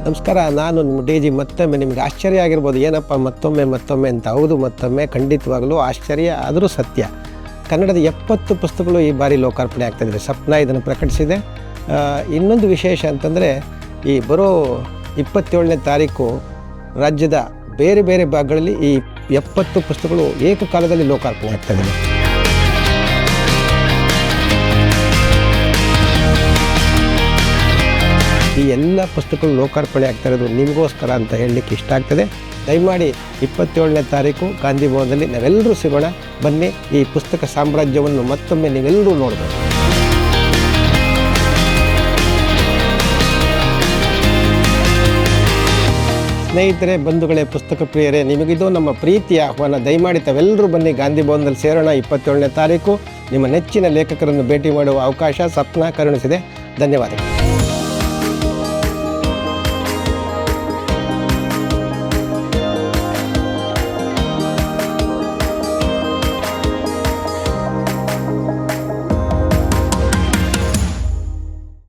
ನಮಸ್ಕಾರ, ನಾನು ನಿಮ್ಮ ಡಿ.ಜಿ. ಮತ್ತೊಮ್ಮೆ ನಿಮಗೆ ಆಶ್ಚರ್ಯ ಆಗಿರ್ಬೋದು, ಏನಪ್ಪ ಮತ್ತೊಮ್ಮೆ ಅಂತ. ಹೌದು, ಮತ್ತೊಮ್ಮೆ ಖಂಡಿತವಾಗಲೂ ಆಶ್ಚರ್ಯ, ಆದರೂ ಸತ್ಯ. ಕನ್ನಡದ 70 ಪುಸ್ತಕಗಳು ಈ ಬಾರಿ ಲೋಕಾರ್ಪಣೆ ಆಗ್ತಾಯಿದೆ. ಸಪ್ನಾ ಇದನ್ನು ಪ್ರಕಟಿಸಿದೆ. ಇನ್ನೊಂದು ವಿಶೇಷ ಅಂತಂದರೆ, ಈ ಬರೋ 27ನೇ ತಾರೀಕು ರಾಜ್ಯದ ಬೇರೆ ಬೇರೆ ಭಾಗಗಳಲ್ಲಿ ಈ 70 ಪುಸ್ತಕಗಳು ಏಕಕಾಲದಲ್ಲಿ ಲೋಕಾರ್ಪಣೆ ಆಗ್ತಾಯಿದೆ. ಈ ಎಲ್ಲ ಪುಸ್ತಕಗಳು ಲೋಕಾರ್ಪಣೆ ಆಗ್ತಾ ಇರೋದು ನಿಮಗೋಸ್ಕರ ಅಂತ ಹೇಳಲಿಕ್ಕೆ ಇಷ್ಟ ಆಗ್ತದೆ. ದಯಮಾಡಿ 27ನೇ ತಾರೀಕು ಗಾಂಧಿ ಭವನದಲ್ಲಿ ನಾವೆಲ್ಲರೂ ಸಿಗೋಣ. ಬನ್ನಿ, ಈ ಪುಸ್ತಕ ಸಾಮ್ರಾಜ್ಯವನ್ನು ಮತ್ತೊಮ್ಮೆ ನೀವೆಲ್ಲರೂ ನೋಡಬೇಕು. ಸ್ನೇಹಿತರೆ, ಬಂಧುಗಳೇ, ಪುಸ್ತಕ ಪ್ರಿಯರೇ, ನಿಮಗಿದು ನಮ್ಮ ಪ್ರೀತಿಯ ಆಹ್ವಾನ. ದಯಮಾಡಿ ತಾವೆಲ್ಲರೂ ಬನ್ನಿ, ಗಾಂಧಿ ಭವನದಲ್ಲಿ ಸೇರೋಣ. 27ನೇ ತಾರೀಕು ನಿಮ್ಮ ನೆಚ್ಚಿನ ಲೇಖಕರನ್ನು ಭೇಟಿ ಮಾಡುವ ಅವಕಾಶ ಸಪ್ನಾ ಕರುಣಿಸಿದೆ. ಧನ್ಯವಾದಗಳು.